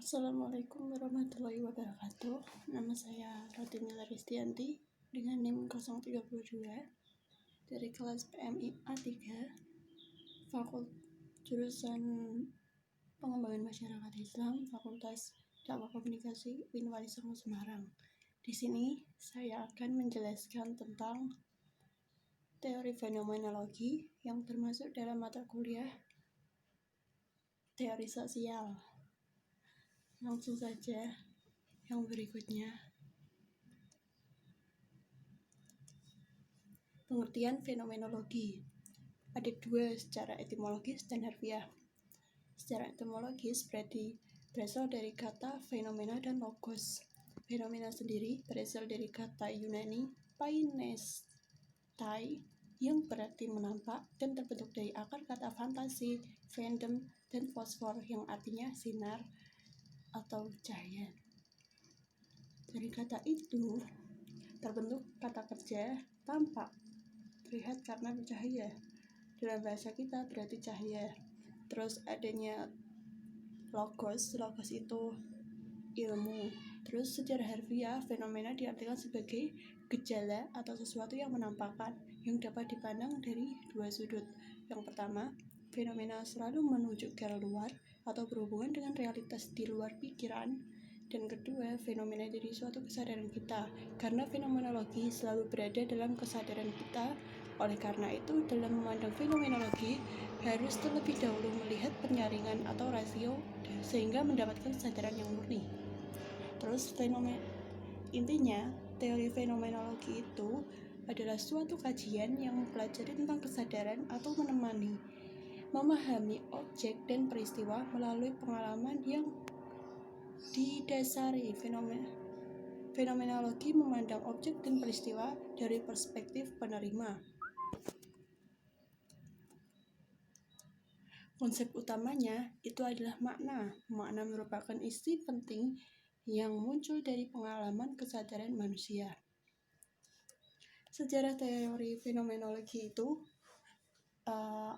Assalamualaikum warahmatullahi wabarakatuh. Nama saya Rotinila Ristianti dengan NIM 032 dari kelas PMIA 3 jurusan Pengembangan Masyarakat Islam, Fakultas Dakwah Komunikasi Unwali Songo Semarang. Di sini saya akan menjelaskan tentang teori fenomenologi yang termasuk dalam mata kuliah teori sosial. Langsung saja yang berikutnya. Pengertian fenomenologi ada dua, secara etimologis dan harfiah. Secara etimologis berasal dari kata fenomena dan logos. Fenomena sendiri berasal dari kata Yunani painestai yang berarti menampak dan terbentuk dari akar kata fantasi, fandom, dan fosfor yang artinya sinar atau cahaya. Dari kata itu terbentuk kata kerja tampak, terlihat karena bercahaya. Dalam bahasa kita berarti cahaya. Terus adanya logos itu ilmu. Terus secara harfiah, fenomena diartikan sebagai gejala atau sesuatu yang menampakkan yang dapat dipandang dari dua sudut. Yang pertama, fenomena selalu menunjuk ke luar atau berhubungan dengan realitas di luar pikiran. Dan kedua, fenomena dari suatu kesadaran kita, karena fenomenologi selalu berada dalam kesadaran kita. Oleh karena itu, dalam memandang fenomenologi harus terlebih dahulu melihat penyaringan atau rasio sehingga mendapatkan kesadaran yang murni. Terus intinya teori fenomenologi itu adalah suatu kajian yang mempelajari tentang kesadaran atau memahami objek dan peristiwa melalui pengalaman yang didasari. Fenomenologi memandang objek dan peristiwa dari perspektif penerima. Konsep utamanya itu adalah makna. Makna merupakan isi penting yang muncul dari pengalaman kesadaran manusia. Sejarah teori fenomenologi itu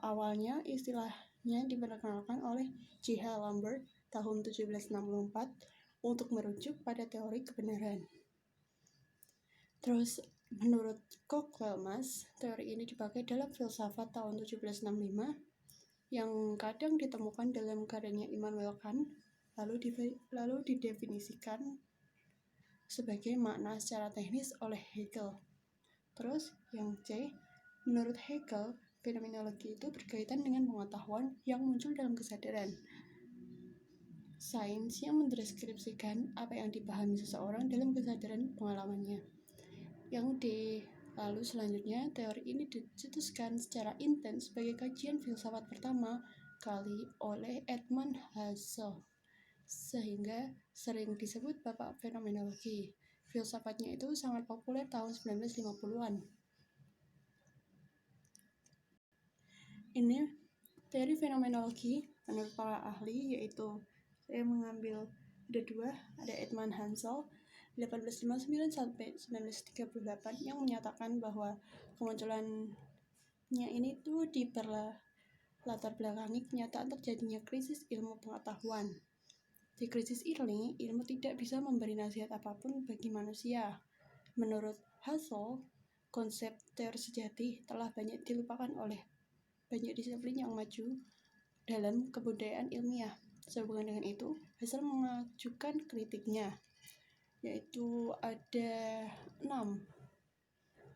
awalnya istilahnya diperkenalkan oleh J.H. Lambert tahun 1764 untuk merujuk pada teori kebenaran. Terus menurut Koch-Welmers, teori ini dipakai dalam filsafat tahun 1765 yang kadang ditemukan dalam karyanya Immanuel Kant, lalu didefinisikan sebagai makna secara teknis oleh Hegel. Terus yang C, menurut Hegel, fenomenologi itu berkaitan dengan pengetahuan yang muncul dalam kesadaran. Sains yang mendeskripsikan apa yang dipahami seseorang dalam kesadaran pengalamannya. Yang D, lalu selanjutnya teori ini dicetuskan secara intens sebagai kajian filsafat pertama kali oleh Edmund Husserl, sehingga sering disebut bapak fenomenologi. Filsafatnya itu sangat populer tahun 1950-an. Ini teori fenomenologi menurut para ahli, yaitu saya mengambil ada dua, ada Edmund Husserl 1859 sampai 1938 yang menyatakan bahwa kemunculannya ini tuh latar belakangi kenyataan terjadinya krisis ilmu pengetahuan. Di krisis ini, ilmu tidak bisa memberi nasihat apapun bagi manusia. Menurut Husserl, konsep teori sejati telah banyak dilupakan oleh banyak disiplin yang maju dalam kebudayaan ilmiah. Sehubungan dengan itu, Husserl mengajukan kritiknya, yaitu ada 6.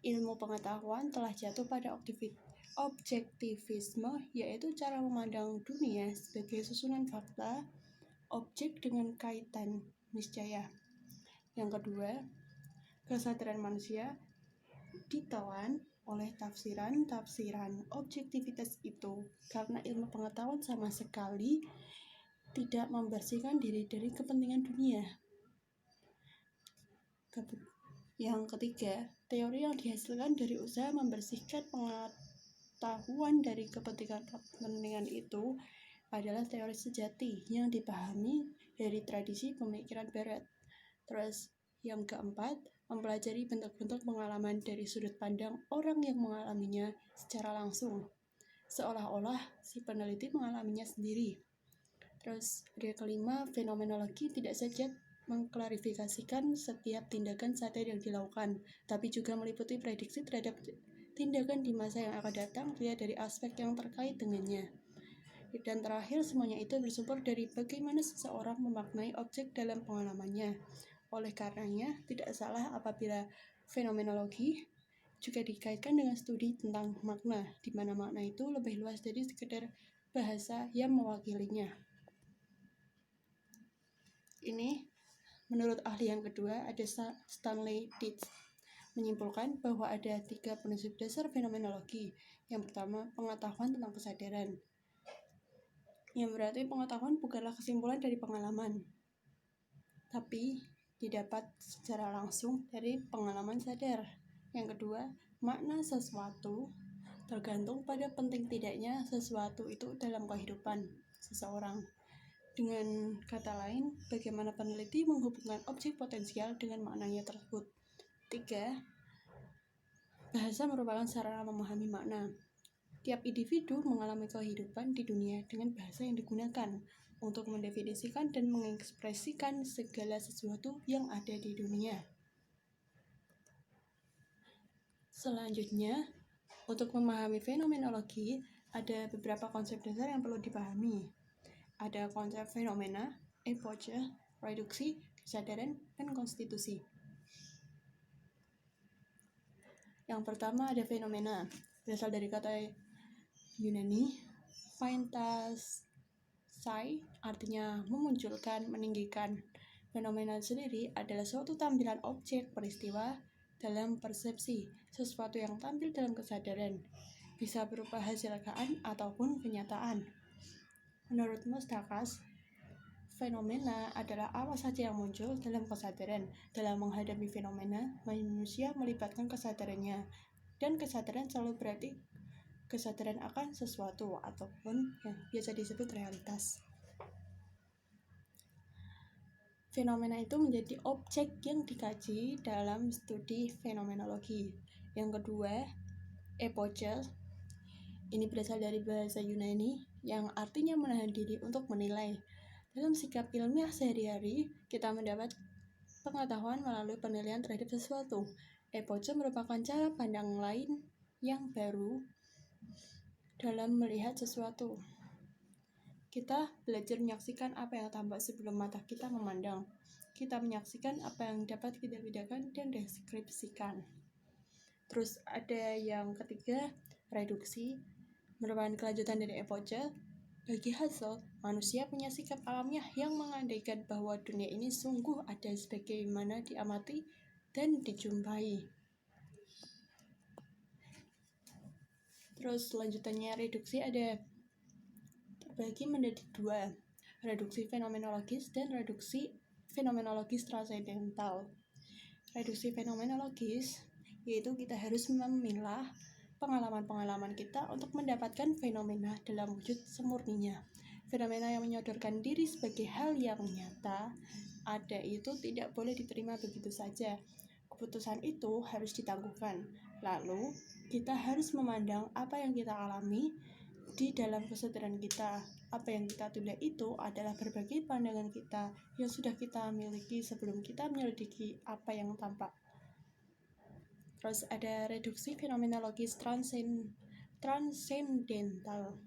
Ilmu pengetahuan telah jatuh pada objektivisme, yaitu cara memandang dunia sebagai susunan fakta, objek dengan kaitan niscaya. Yang kedua, kesadaran manusia ditelan oleh tafsiran objektivitas itu, karena ilmu pengetahuan sama sekali tidak membersihkan diri dari kepentingan dunia. Yang ketiga, teori yang dihasilkan dari usaha membersihkan pengetahuan dari kepentingan itu adalah teori sejati yang dipahami dari tradisi pemikiran barat. Terus yang keempat, mempelajari bentuk-bentuk pengalaman dari sudut pandang orang yang mengalaminya secara langsung, seolah-olah si peneliti mengalaminya sendiri. Terus ada kelima, fenomenologi tidak saja mengklarifikasikan setiap tindakan sadar yang dilakukan, tapi juga meliputi prediksi terhadap tindakan di masa yang akan datang dilihat dari aspek yang terkait dengannya. Dan terakhir, semuanya itu bersumber dari bagaimana seseorang memaknai objek dalam pengalamannya. Oleh karenanya, tidak salah apabila fenomenologi juga dikaitkan dengan studi tentang makna, di mana makna itu lebih luas dari sekedar bahasa yang mewakilinya. Ini menurut ahli yang kedua ada Stanley Dietz menyimpulkan bahwa ada 3 prinsip dasar fenomenologi. Yang pertama, pengetahuan tentang kesadaran. Yang berarti pengetahuan bukanlah kesimpulan dari pengalaman, tapi didapat secara langsung dari pengalaman sadar. Yang kedua, makna sesuatu tergantung pada penting tidaknya sesuatu itu dalam kehidupan seseorang. Dengan kata lain, bagaimana peneliti menghubungkan objek potensial dengan maknanya tersebut. 3. Bahasa merupakan sarana memahami makna. Tiap individu mengalami kehidupan di dunia dengan bahasa yang digunakan untuk mendefinisikan dan mengekspresikan segala sesuatu yang ada di dunia. Selanjutnya, untuk memahami fenomenologi, ada beberapa konsep dasar yang perlu dipahami. Ada konsep fenomena, epoche, reduksi, kesadaran, dan konstitusi. Yang pertama ada fenomena, berasal dari kata Yunani, phantasai, artinya memunculkan, meninggikan. Fenomena sendiri adalah suatu tampilan objek peristiwa dalam persepsi, sesuatu yang tampil dalam kesadaran, bisa berupa hasil rekaman ataupun kenyataan. Menurut Mustakas, fenomena adalah apa saja yang muncul dalam kesadaran. Dalam menghadapi fenomena, manusia melibatkan kesadarannya, dan kesadaran selalu berarti kesadaran akan sesuatu ataupun yang biasa disebut realitas. Fenomena itu menjadi objek yang dikaji dalam studi fenomenologi. Yang kedua, epoche. Ini berasal dari bahasa Yunani yang artinya menahan diri untuk menilai. Dalam sikap ilmiah sehari-hari, kita mendapat pengetahuan melalui penilaian terhadap sesuatu. Epoche merupakan cara pandang lain yang baru dalam melihat sesuatu. Kita belajar menyaksikan apa yang tampak sebelum mata kita memandang. Kita menyaksikan apa yang dapat kita bedakan dan deskripsikan. Terus ada yang ketiga, reduksi, merupakan kelanjutan dari epoche. Bagi Hazel, manusia punya sikap alamiah yang mengandaikan bahwa dunia ini sungguh ada sebagaimana diamati dan dijumpai. Terus lanjutannya reduksi ada terbagi menjadi 2, reduksi fenomenologis dan reduksi fenomenologis transendental. Reduksi fenomenologis yaitu kita harus memilah pengalaman-pengalaman kita untuk mendapatkan fenomena dalam wujud semurninya. Fenomena yang menyodorkan diri sebagai hal yang nyata ada itu tidak boleh diterima begitu saja. Keputusan itu harus ditangguhkan. Lalu kita harus memandang apa yang kita alami di dalam kesadaran kita. Apa yang kita tunda itu adalah berbagai pandangan kita yang sudah kita miliki sebelum kita menyelidiki apa yang tampak. Terus ada reduksi fenomenologis transendental.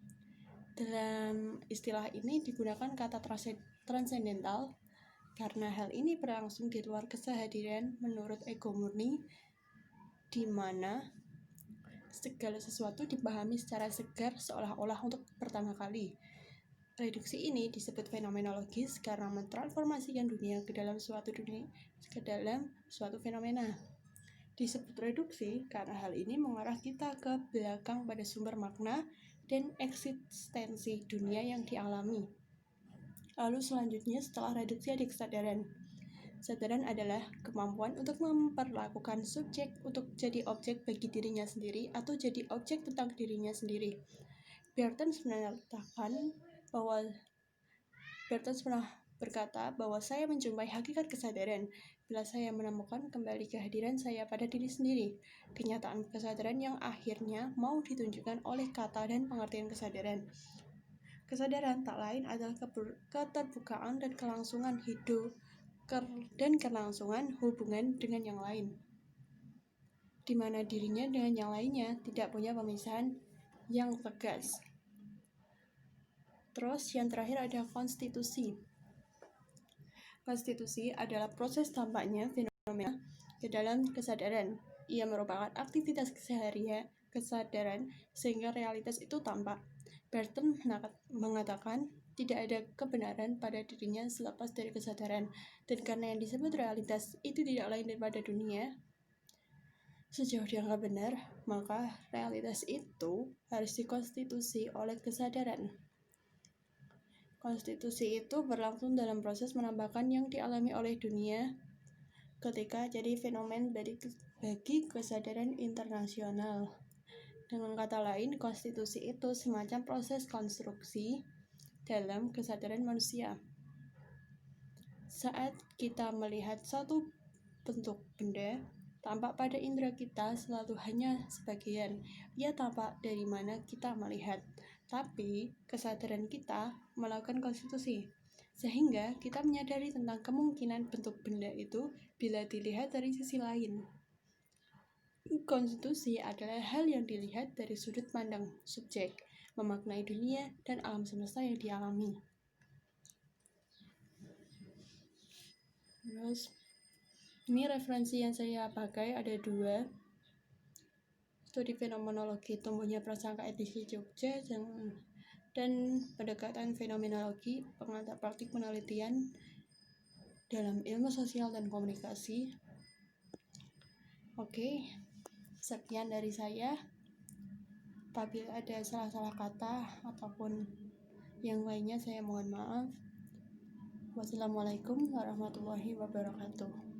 Dalam istilah ini digunakan kata transendental karena hal ini berlangsung di luar kesehadiran menurut ego murni, di mana segala sesuatu dipahami secara segar seolah-olah untuk pertama kali. Reduksi ini disebut fenomenologis karena mentransformasikan dunia ke dalam suatu fenomena. Disebut reduksi karena hal ini mengarah kita ke belakang pada sumber makna dan eksistensi dunia yang dialami. Lalu selanjutnya setelah reduksi ada kesadaran. Kesadaran adalah kemampuan untuk memperlakukan subjek untuk jadi objek bagi dirinya sendiri atau jadi objek tentang dirinya sendiri. Bertens pernah berkata bahwa saya menjumpai hakikat kesadaran bila saya menemukan kembali kehadiran saya pada diri sendiri. Kenyataan kesadaran yang akhirnya mau ditunjukkan oleh kata dan pengertian kesadaran. Kesadaran tak lain adalah keterbukaan dan kelangsungan hidup dan kelangsungan hubungan dengan yang lain, di mana dirinya dengan yang lainnya tidak punya pemisahan yang tegas. Terus yang terakhir ada konstitusi. Konstitusi adalah proses tampaknya fenomena ke dalam kesadaran. Ia merupakan aktivitas kesadaran sehingga realitas itu tampak. Burton mengatakan tidak ada kebenaran pada dirinya selepas dari kesadaran, dan karena yang disebut realitas itu tidak lain daripada dunia, sejauh dianggap benar, maka realitas itu harus dikonstitusi oleh kesadaran. Konstitusi itu berlangsung dalam proses menambahkan yang dialami oleh dunia ketika jadi fenomen bagi kesadaran internasional. Dengan kata lain, konstitusi itu semacam proses konstruksi dalam kesadaran manusia. Saat kita melihat satu bentuk benda, tampak pada indera kita selalu hanya sebagian. Ia tampak dari mana kita melihat. Tapi kesadaran kita melakukan konstitusi, sehingga kita menyadari tentang kemungkinan bentuk benda itu bila dilihat dari sisi lain. Konstitusi adalah hal yang dilihat dari sudut pandang subjek, memaknai dunia dan alam semesta yang dialami. Terus, ini referensi yang saya pakai ada 2. Studi fenomenologi tumbuhnya prasangka etis di Jogja dan pendekatan fenomenologi pengantar praktik penelitian dalam ilmu sosial dan komunikasi. Oke, sekian dari saya. Apabila ada salah-salah kata ataupun yang lainnya, saya mohon maaf. Wassalamualaikum warahmatullahi wabarakatuh.